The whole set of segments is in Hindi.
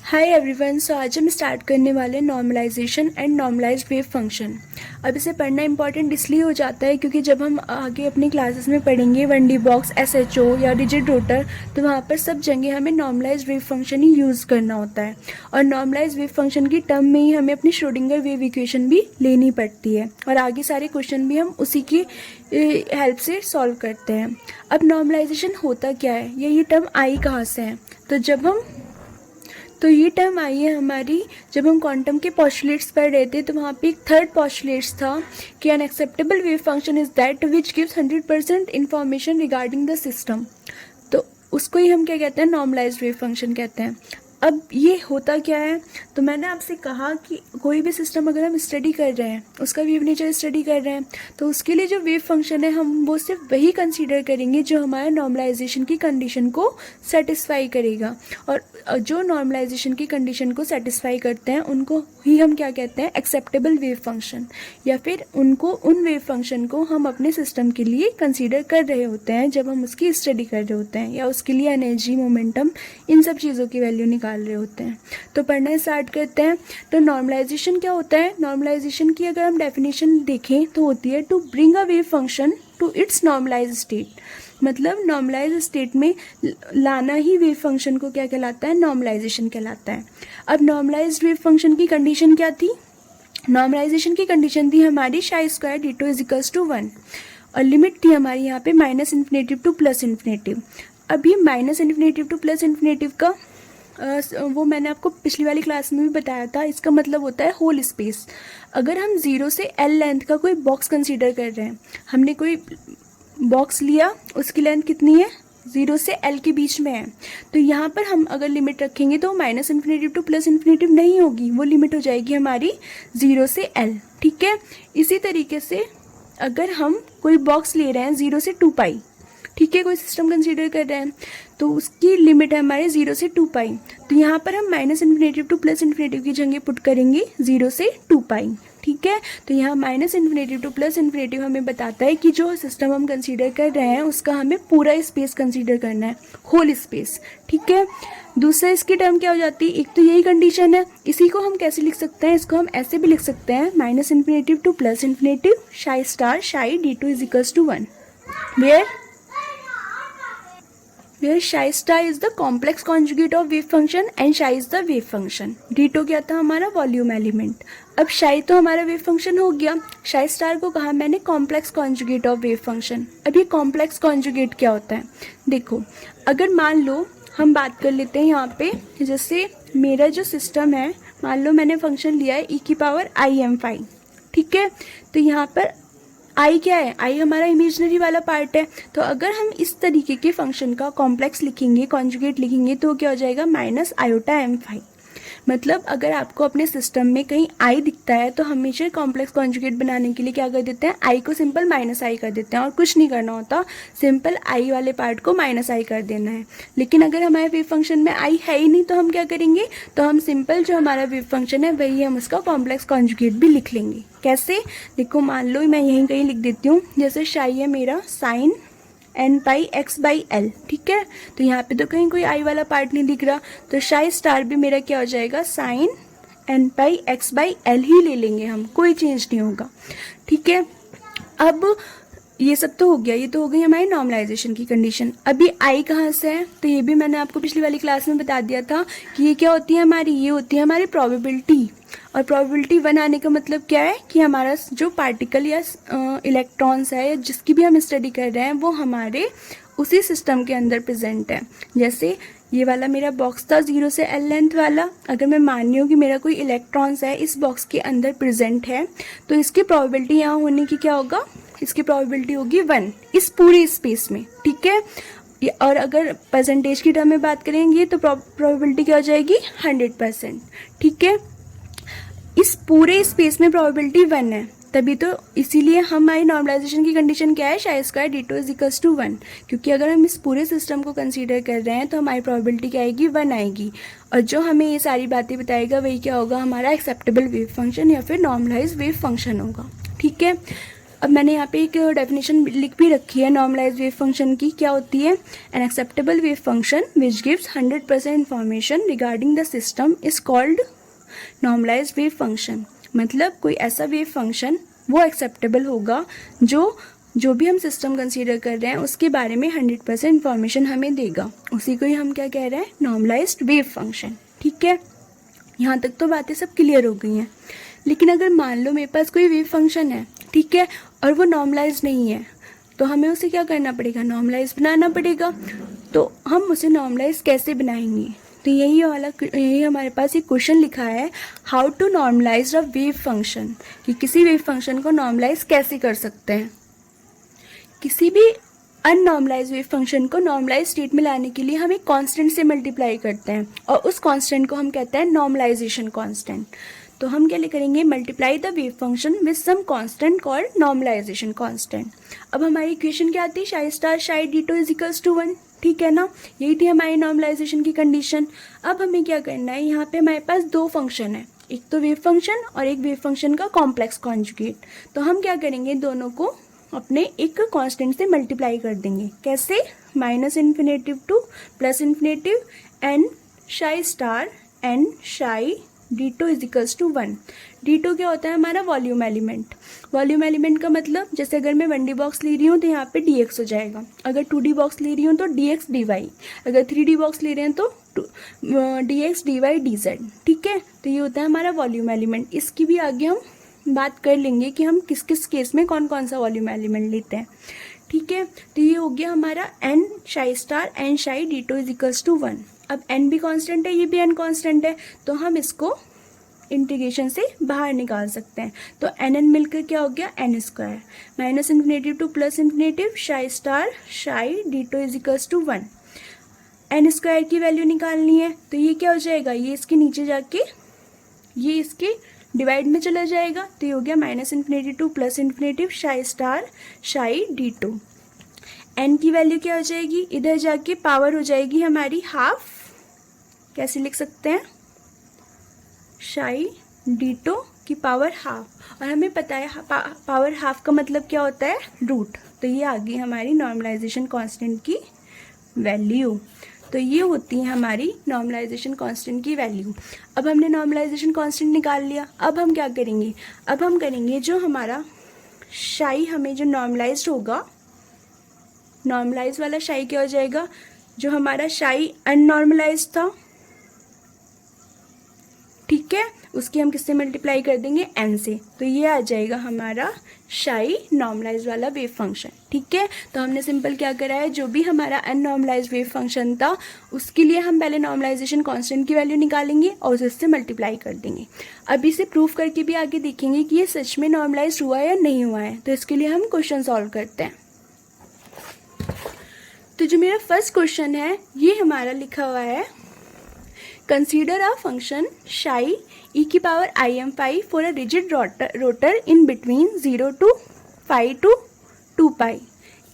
Hi everyone. सो आज हम स्टार्ट करने वाले normalization and normalized wave function. अब इसे पढ़ना इंपॉर्टेंट इसलिए हो जाता है क्योंकि जब हम आगे अपनी क्लासेस में पढ़ेंगे 1D बॉक्स, SHO या रिजिड रोटर, तो वहाँ पर सब जगह हमें नॉर्मलाइज्ड वेव फंक्शन ही यूज़ करना होता है। और नॉर्मलाइज्ड वेव फंक्शन की टर्म में ही हमें अपनी श्रोडिंगर वेव इक्वेशन भी लेनी पड़ती है और आगे सारे क्वेश्चन भी हम उसी की हेल्प से सॉल्व करते हैं। अब नॉर्मलाइजेशन होता क्या है, ये टर्म आई कहाँ से है? तो ये टर्म आई है हमारी जब हम क्वांटम के पॉस्टुलेट्स पढ़ रहे थे, तो वहाँ पे एक थर्ड पॉस्टुलेट्स था कि N acceptable wave function is that which gives 100% information regarding the system. तो उसको ही हम क्या कहते हैं, नॉर्मलाइज्ड वेव फंक्शन कहते हैं। अब ये होता क्या है, तो मैंने आपसे कहा कि कोई भी सिस्टम अगर हम स्टडी कर रहे हैं, उसका वेव नेचर स्टडी कर रहे हैं, तो उसके लिए जो वेव फंक्शन है हम वो सिर्फ वही कंसीडर करेंगे जो हमारे नॉर्मलाइजेशन की कंडीशन को सेटिस्फाई करेगा। और जो नॉर्मलाइजेशन की कंडीशन को सेटिस्फाई करते हैं उनको ही हम क्या कहते हैं, एक्सेप्टेबल वेव फंक्शन, या फिर उन वेव फंक्शन को हम अपने सिस्टम के लिए कंसीडर कर रहे होते हैं जब हम उसकी स्टडी कर रहे होते हैं या उसके लिए एनर्जी, मोमेंटम, इन सब चीज़ों की वैल्यू निकाल रहे होते हैं। तो पढ़ना स्टार्ट करते हैं। तो नॉर्मलाइजेशन क्या होता है? नॉर्मलाइजेशन की अगर हम डेफिनेशन देखें तो होती है to bring a wave function to its normalize state. मतलब नॉर्मलाइज स्टेट में लाना ही वेव फंक्शन को क्या कहलाता है, नॉर्मलाइजेशन कहलाता है। अब नॉर्मलाइज वेव फंक्शन की कंडीशन क्या थी? नॉर्मलाइजेशन की कंडीशन थी हमारी शाई square d2 is equals to 1 और लिमिट थी हमारी यहाँ पे -इन्फिनेटिव टू +इन्फिनेटिव। अब ये -इन्फिनेटिव टू +इन्फिनेटिव का वो मैंने आपको पिछली वाली क्लास में भी बताया था। इसका मतलब होता है होल स्पेस। अगर हम 0 से L लेंथ का कोई बॉक्स कंसीडर कर रहे हैं, हमने कोई बॉक्स लिया, उसकी लेंथ कितनी है, 0 से L के बीच में है, तो यहाँ पर हम अगर लिमिट रखेंगे तो -इन्फिनेटिव टू +इन्फिनेटिव नहीं होगी, वो लिमिट हो जाएगी हमारी 0 से L। ठीक है। इसी तरीके से अगर हम कोई बॉक्स ले रहे हैं 0 से 2 पाई, ठीक है, कोई सिस्टम कंसीडर कर रहे हैं, तो उसकी लिमिट है हमारे 0 से 2 पाई। तो यहाँ पर हम -इन्फिनेटिव टू +इन्फिनेटिव की जगह पुट करेंगे 0 से 2 पाई। ठीक है। तो यहाँ -इन्फिनेटिव टू +इन्फिनेटिव हमें बताता है कि जो सिस्टम हम कंसीडर कर रहे हैं उसका हमें पूरा स्पेस कंसीडर करना है, होल स्पेस। ठीक है। दूसरा इसकी टर्म क्या हो जाती है, एक तो यही कंडीशन है। इसी को हम कैसे लिख सकते हैं, इसको हम ऐसे भी लिख सकते हैं -infinitive to +infinitive psi star psi d2 is equals to 1 where psi star is the complex conjugate of wave function and psi is the wave function। d2 क्या था हमारा वॉल्यूम एलिमेंट। अब psi तो हमारा वेव फंक्शन हो गया, psi स्टार को कहा मैंने complex conjugate of wave function. अब ये कॉम्प्लेक्स कॉन्जुगेट क्या होता है, देखो, अगर मान लो हम बात कर लेते हैं यहाँ पे, जैसे मेरा जो सिस्टम है, मान लो मैंने फंक्शन लिया है e⁻im⁵। ठीक है। तो यहाँ पर आई क्या है, आई हमारा इमेजिनरी वाला पार्ट है। तो अगर हम इस तरीके के फंक्शन का कॉम्प्लेक्स लिखेंगे, कॉन्जुगेट लिखेंगे, तो क्या हो जाएगा, -i⁻m⁵। मतलब अगर आपको अपने सिस्टम में कहीं आई दिखता है तो हमेशा कॉम्प्लेक्स कॉन्जुगेट बनाने के लिए क्या कर देते हैं, आई को सिंपल -i कर देते हैं और कुछ नहीं करना होता, सिंपल आई वाले पार्ट को -i कर देना है। लेकिन अगर हमारे वेव फंक्शन में आई है ही नहीं तो हम क्या करेंगे, तो हम सिंपल जो हमारा वेव फंक्शन है वही हम उसका कॉम्प्लेक्स कॉन्जुगेट भी लिख लेंगे। कैसे, देखो, मान लो मैं यहीं कहीं लिख देती हूँ, जैसे शाई है मेरा sin n⁻x/L। ठीक है। तो यहाँ पे तो कहीं कोई आई वाला पार्ट नहीं दिख रहा, तो शाई स्टार भी मेरा क्या हो जाएगा, sin n⁻x/L ही ले लेंगे हम, कोई चेंज नहीं होगा। ठीक है। अब ये सब तो हो गया, ये तो हो गई हमारी नॉर्मलाइजेशन की कंडीशन। अभी आई कहाँ से है, तो ये भी मैंने आपको पिछली वाली क्लास में बता दिया था कि ये क्या होती है हमारी, ये होती है हमारी प्रोबेबिलिटी। और प्रोबेबिलिटी 1 आने का मतलब क्या है कि हमारा जो पार्टिकल या इलेक्ट्रॉन्स है या जिसकी भी हम स्टडी कर रहे हैं वो हमारे उसी सिस्टम के अंदर प्रेजेंट है। जैसे ये वाला मेरा बॉक्स था 0 से L लेंथ वाला, अगर मैं मान रही हूँ कि मेरा कोई इलेक्ट्रॉन्स है इस बॉक्स के अंदर प्रेजेंट है, तो इसकी प्रोबेबिलिटी यहाँ होने की क्या होगा, इसकी प्रोबेबिलिटी होगी 1 इस पूरे स्पेस में। ठीक है। और अगर परसेंटेज की टर्म में बात करेंगे तो प्रोबेबिलिटी क्या हो जाएगी, 100%। ठीक है। इस पूरे स्पेस में प्रोबेबिलिटी 1 है, तभी तो इसीलिए हमारी नॉर्मलाइजेशन की कंडीशन क्या है, शाई square d2 is equals to 1, क्योंकि अगर हम इस पूरे सिस्टम को कंसीडर कर रहे हैं तो हमारी प्रोबेबिलिटी क्या आएगी, 1 आएगी। और जो हमें ये सारी बातें बताएगा वही क्या होगा, हमारा एक्सेप्टेबल वेव फंक्शन या फिर नॉर्मलाइज वेव फंक्शन होगा। ठीक है। अब मैंने यहाँ पे एक डेफिनेशन लिख भी रखी है नॉर्मलाइज वेव फंक्शन की। क्या होती है? An acceptable wave function which gives 100% information regarding the system is called normalize wave function. मतलब कोई ऐसा वेव फंक्शन वो एक्सेप्टेबल होगा जो भी हम सिस्टम कंसीडर कर रहे हैं उसके बारे में 100% इंफॉर्मेशन हमें देगा। उसी को ही हम क्या कह रहे हैं? Normalized wave function. ठीक है, यहाँ तक तो बातें सब क्लियर हो गई हैं। लेकिन अगर मान लो मेरे पास कोई वेव फंक्शन है, ठीक है, और वो नॉर्मलाइज नहीं है, तो हमें उसे क्या करना पड़ेगा? नॉर्मलाइज बनाना पड़ेगा। तो हम उसे नॉर्मलाइज कैसे बनाएंगे? तो यही हमारे पास एक क्वेश्चन लिखा है, how to normalize a wave function, कि किसी वेव फंक्शन को नॉर्मलाइज कैसे कर सकते हैं। किसी भी अननॉर्मलाइज वेव फंक्शन को नॉर्मलाइज स्टेट में लाने के लिए हम एक कांस्टेंट से मल्टीप्लाई करते हैं और उस कांस्टेंट को हम कहते हैं नॉर्मलाइजेशन कांस्टेंट। तो हम क्या करेंगे? Multiply the wave function with some constant called normalization constant. अब हमारी इक्वेशन क्या आती है? शाई star psi d2 is equals to 1। ठीक है ना, यही थी हमारी नॉर्मलाइजेशन की कंडीशन। अब हमें क्या करना है? यहाँ पे हमारे पास दो फंक्शन है, एक तो वेव फंक्शन और एक वेव फंक्शन का कॉम्प्लेक्स कॉन्जुगेट। तो हम क्या करेंगे? दोनों को अपने एक कांस्टेंट से मल्टीप्लाई कर देंगे। कैसे? Minus infinitive to plus infinitive n psi star n psi d2 is equals to 1। d2 क्या होता है? हमारा वॉल्यूम एलिमेंट। वॉल्यूम एलिमेंट का मतलब, जैसे अगर मैं 1D बॉक्स ले रही हूँ तो यहाँ पे dx हो जाएगा, अगर 2D बॉक्स ले रही हूँ तो dx dy, अगर 3D बॉक्स ले रहे हैं तो dx dy dz। ठीक है, तो ये होता है हमारा वॉल्यूम एलिमेंट। इसकी भी आगे हम बात कर लेंगे कि हम किस किस केस में कौन कौन सा वॉल्यूम एलिमेंट लेते हैं। ठीक है, तो ये हो गया हमारा N psi star n psi d2 is equals to 1। अब n भी कांस्टेंट है, ये भी n कांस्टेंट है, तो हम इसको इंटीग्रेशन से बाहर निकाल सकते हैं। तो n मिलकर क्या हो गया? n square minus infinitive to plus infinitive psi star psi d2 is equals to 1। n square की वैल्यू निकालनी है, तो ये क्या हो जाएगा? ये इसके नीचे जाके ये इसके डिवाइड में चला जाएगा, तो ये हो गया minus infinitive to plus infinitive psi star psi d2। n की वैल्यू क्या हो जाएगी? इधर जाके पावर हो जाएगी हमारी हाफ। कैसे लिख सकते हैं? शाई d2 की पावर हाफ, और हमें पता है पावर हाफ का मतलब क्या होता है? रूट। तो ये आ गई हमारी नॉर्मलाइजेशन कांस्टेंट की वैल्यू। तो ये होती है हमारी नॉर्मलाइजेशन कांस्टेंट की वैल्यू। अब हमने नॉर्मलाइजेशन कांस्टेंट निकाल लिया। अब हम क्या करेंगे? अब हम करेंगे जो हमारा शाई हमें जो नॉर्मलाइज्ड होगा, नॉर्मलाइज वाला शाई क्या हो जाएगा? जो हमारा शाई अननॉर्मलाइज्ड था, ठीक है, उसकी हम किससे मल्टीप्लाई कर देंगे? n से। तो ये आ जाएगा हमारा शाई नॉर्मलाइज वाला वेव फंक्शन। ठीक है, तो हमने सिंपल क्या करा है? जो भी हमारा अननॉर्मलाइज वेव फंक्शन था उसके लिए हम पहले नॉर्मलाइजेशन कांस्टेंट की वैल्यू निकालेंगे और उससे मल्टीप्लाई कर देंगे। अब इसे प्रूफ करके भी आगे देखेंगे कि ये सच में नॉर्मलाइज हुआ है या नहीं हुआ है। तो इसके लिए हम क्वेश्चन सॉल्व करते हैं। तो जो मेरा फर्स्ट क्वेश्चन है ये हमारा लिखा हुआ है, Consider a function psi e की power im phi for a rigid rotor in between 0 to phi to 2 pi.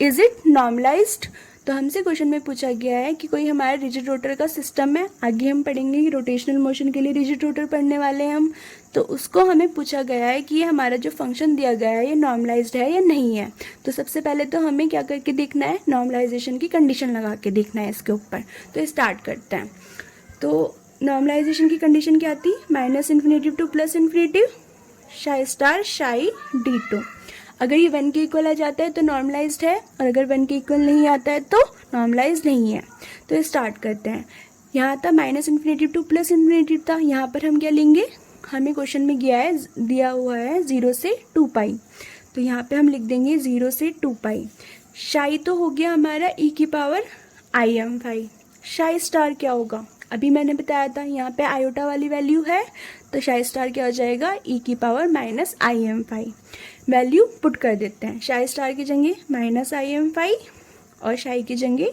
Is it normalized? तो हमसे क्वेश्चन में पूछा गया है कि कोई हमारा रिजिड रोटर का सिस्टम है। आगे हम पढ़ेंगे कि रोटेशनल मोशन के लिए रिजिड रोटर पढ़ने वाले हैं हम। तो उसको हमें पूछा गया है कि ये हमारा जो फंक्शन दिया गया है ये नॉर्मलाइज्ड है या नहीं है। तो सबसे पहले तो हमें क्या करके देखना है? नॉर्मलाइजेशन की कंडीशन लगा के देखना है इसके ऊपर। तो स्टार्ट करते हैं। तो नॉर्मलाइजेशन की कंडीशन क्या थी? Minus infinitive to plus infinitive psi star psi d2। अगर ये 1 के इक्वल आ जाता है तो नॉर्मलाइज्ड है, और अगर 1 के इक्वल नहीं आता है तो नॉर्मलाइज्ड नहीं है। तो स्टार्ट करते हैं। यहाँ था minus infinitive to plus infinitive था, यहाँ पर हम क्या लेंगे? हमें क्वेश्चन में दिया हुआ है 0 से 2 पाई, तो यहाँ पे हम लिख देंगे 0 से 2 पाई। शाई तो हो गया हमारा e की पावर im फाई। शाई स्टार क्या होगा? अभी मैंने बताया था यहाँ पे आयोटा वाली वैल्यू है, तो शाई स्टार क्या हो जाएगा? e की power minus im phi. Value put कर देते हैं। शाई स्टार की जगह माइनस im फाई और शाई की जगह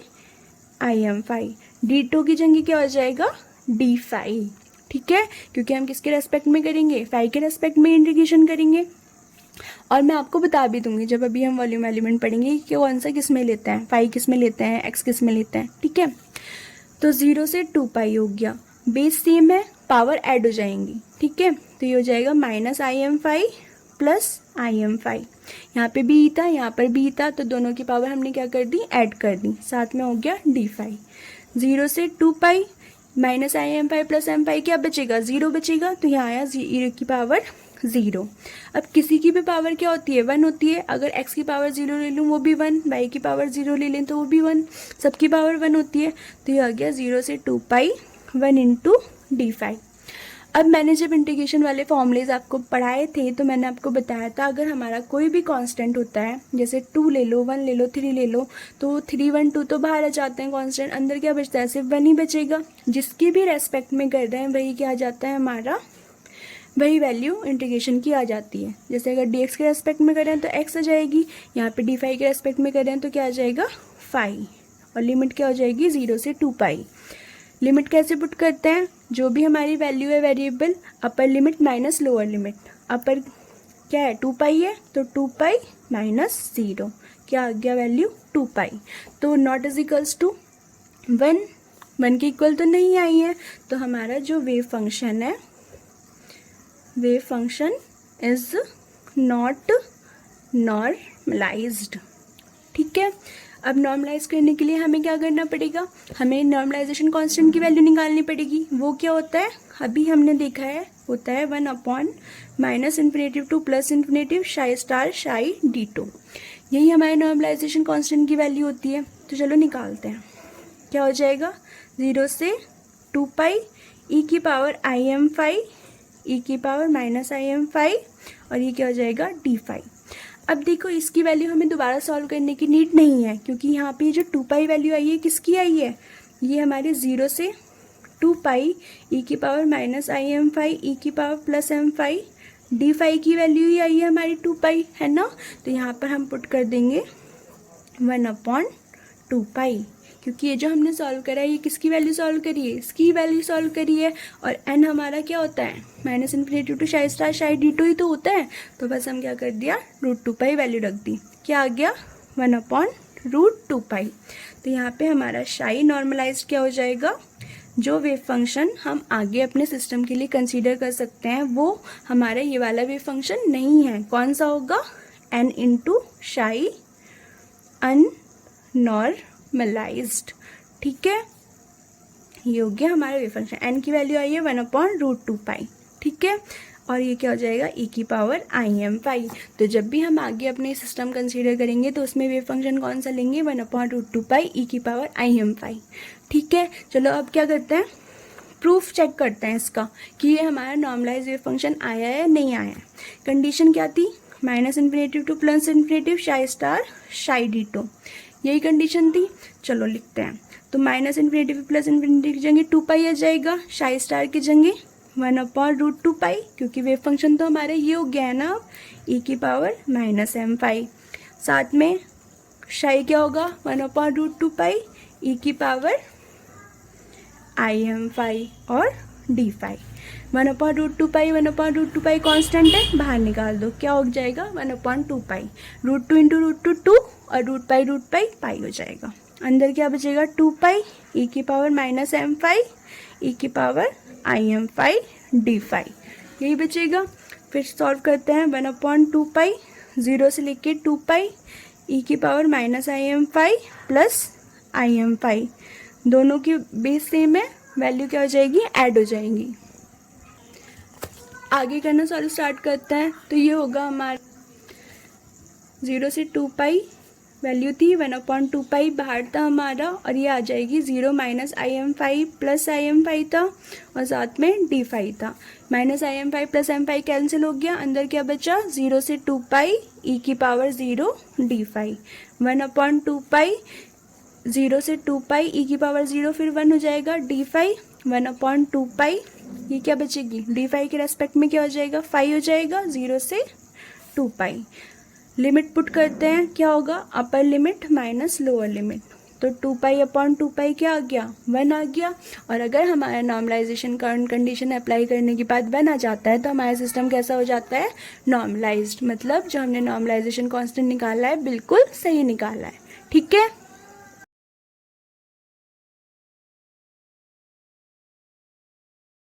im फाई। d2 की जगह क्या हो जाएगा? d phi. ठीक है, क्योंकि हम किसके रेस्पेक्ट में करेंगे? फाई के रेस्पेक्ट में इंटीग्रेशन करेंगे। और मैं आपको बता भी दूंगी जब अभी हम वॉल्यूम एलिमेंट पढ़ेंगे कि कौन सा किस में लेते हैं, फाई किस में लेते हैं, एक्स किस में लेते हैं। ठीक है, तो 0 से 2 पाई हो गया। बेस सेम है, पावर ऐड हो जाएंगी। ठीक है, तो ये हो जाएगा minus im phi plus im phi. यहाँ पे भी ई था, यहाँ पर भी ई था, तो दोनों की पावर हमने क्या कर दी, ऐड कर दी, साथ में हो गया d5। 0 से 2 पाई माइनस आई m pi plus m pi क्या बचेगा, 0 बचेगा, तो यहाँ आया ई की पावर 0। अब किसी की भी पावर क्या होती है, 1 होती है। अगर x की पावर 0 ले लूँ वो भी 1, y की पावर 0 ले लें तो वो भी 1, सबकी पावर 1 होती है। तो ये आ गया 0 से 2 पाई 1 इंटू d5। अब मैंने जब इंटीग्रेशन वाले फॉर्मूलेज आपको पढ़ाए थे तो मैंने आपको बताया था अगर हमारा कोई भी कांस्टेंट होता है, जैसे 2 ले लो, 1 ले लो, 3 ले लो, तो 3, 1, 2 तो बाहर आ जाते हैं कांस्टेंट, अंदर क्या बचता है, सिर्फ 1 ही बचेगा। जिसकी भी रेस्पेक्ट में कर रहे हैं वही क्या आ जाता है हमारा, वही वैल्यू इंटीग्रेशन की आ जाती है। जैसे अगर dx के रेस्पेक्ट में करें तो x आ जाएगी, यहाँ पे d5 के रेस्पेक्ट में करें तो क्या आ जाएगा 5, और लिमिट क्या हो जाएगी 0 से 2 पाई। लिमिट कैसे पुट करते हैं, जो भी हमारी वैल्यू है variable, upper limit minus lower limit. Upper क्या है 2 पाई है, तो 2 पाई माइनस 0 क्या आ गया वैल्यू 2 पाई। तो नॉट इज इक्वल्स टू 1, 1 के इक्वल तो नहीं आई है, तो हमारा जो वेव फंक्शन है, wave function is not normalized. ठीक है, अब नॉर्मलाइज करने के लिए हमें क्या करना पड़ेगा, हमें नॉर्मलाइजेशन कांस्टेंट की वैल्यू निकालनी पड़ेगी। वो क्या होता है, अभी हमने देखा है, होता है 1 upon minus infinitive to plus infinitive psi star psi d2। यही हमारे नॉर्मलाइजेशन कांस्टेंट की वैल्यू होती है। तो चलो निकालते हैं, क्या हो जाएगा 0 से 2 पाई ई की पावर आई एम 5 ई की पावर माइनस आई एम 5, और ये क्या हो जाएगा d5। अब देखो इसकी वैल्यू हमें दोबारा सॉल्व करने की नीड नहीं है, क्योंकि यहाँ पे जो 2 पाई वैल्यू आई है किसकी आई है, ये हमारे 0 से 2 पाई ई की पावर माइनस आई एम 5 ई की पावर प्लस एम 5 d5 की वैल्यू ही आई है हमारी 2 पाई, है ना। तो यहाँ पर हम पुट कर देंगे 1 अपॉन 2 पाई, क्योंकि ये जो हमने सॉल्व करा है ये किसकी वैल्यू सॉल्व करी है, इसकी वैल्यू सॉल्व करी है। और n हमारा क्या होता है, माइनस इन्फिनेटिव टू शाई स्टार शाई d2 ही तो होता है। तो बस हम क्या कर दिया, √2 पाई वैल्यू रख दी, क्या आ गया 1 अपॉन √2 पाई। तो यहाँ पे हमारा शाई नॉर्मलाइज्ड क्या हो जाएगा, जो वेव फंक्शन हम आगे अपने सिस्टम के लिए कंसीडर कर सकते हैं वो हमारा ये वाला वेव फंक्शन नहीं है। कौन सा होगा, n इंटू शाई अननॉर्मलाइज्ड। ठीक है, ये हो गया हमारा वेव फंक्शन, n की वैल्यू आई है 1 अपॉन √2 पाई। ठीक है, और ये क्या हो जाएगा e की पावर आई एम 5। तो जब भी हम आगे अपने सिस्टम कंसीडर करेंगे तो उसमें वेव फंक्शन कौन सा लेंगे, 1 अपॉन √2 पाई e की पावर आई एम 5। ठीक है, चलो अब क्या करते हैं, प्रूफ चेक करते हैं इसका कि ये हमारा नॉर्मलाइज वेव फंक्शन आया है नहीं आया है। कंडीशन क्या थी, minus infinitive to plus infinitive psi star psi d2, यही कंडीशन थी। चलो लिखते हैं, तो माइनस इन्फिनेटिव प्लस इन्फिनेटिव की जगह 2 पाई आ जाएगा, शाई स्टार की जगह 1 अपॉन √2 पाई, क्योंकि वेव फंक्शन तो हमारे ये हो गया है ना e की पावर माइनस एम 5। साथ में शाई क्या होगा 1 अपॉन √2 पाई e की पावर आई एम 5 और d5। 1 अपॉन √2 पाई 1 अपॉन √2 पाई कॉन्स्टेंट है, बाहर निकाल दो, क्या हो जाएगा 1 अपॉन 2 पाई, √2 इंटू √2 2 और √पाई पाई हो जाएगा। अंदर क्या बचेगा 2 पाई e की पावर माइनस एम 5 e की पावर आई एम 5 d5, यही बचेगा। फिर सॉल्व करते हैं, 1 अपॉन 2 पाई 0 से लेके 2 पाई e की power minus I M 5 plus I M 5, दोनों की बेस सेम है, वैल्यू क्या हो जाएगी, ऐड हो जाएंगी। आगे करना सॉल्व स्टार्ट करते हैं, तो ये होगा हमारा 0 से 2 पाई वैल्यू थी, 1 अपॉन 2 पाई बाहर था हमारा, और ये आ जाएगी 0 minus I M 5 plus I M 5 था, और साथ में d5 था। माइनस आई एम 5 प्लस एम 5 कैंसिल हो गया, अंदर क्या बचा 0 से 2 पाई e की पावर 0 d5, 1 अपॉन 2 पाई 0 से 2 पाई e की पावर 0 फिर 1 हो जाएगा d5, 1 अपॉन 2 पाई, ये क्या बचेगी d5 के रेस्पेक्ट में क्या हो जाएगा 5 हो जाएगा, 0 से 2 पाई। लिमिट पुट करते हैं, क्या होगा अपर लिमिट माइनस लोअर लिमिट, तो 2 पाई अपॉन 2 पाई क्या आ गया 1 आ गया। और अगर हमारा नॉर्मलाइजेशन कंडीशन अप्लाई करने के बाद 1 आ जाता है तो हमारा सिस्टम कैसा हो जाता है, नॉर्मलाइज्ड, मतलब जो हमने नॉर्मलाइजेशन कांस्टेंट निकाला है बिल्कुल सही निकाला है। ठीक है।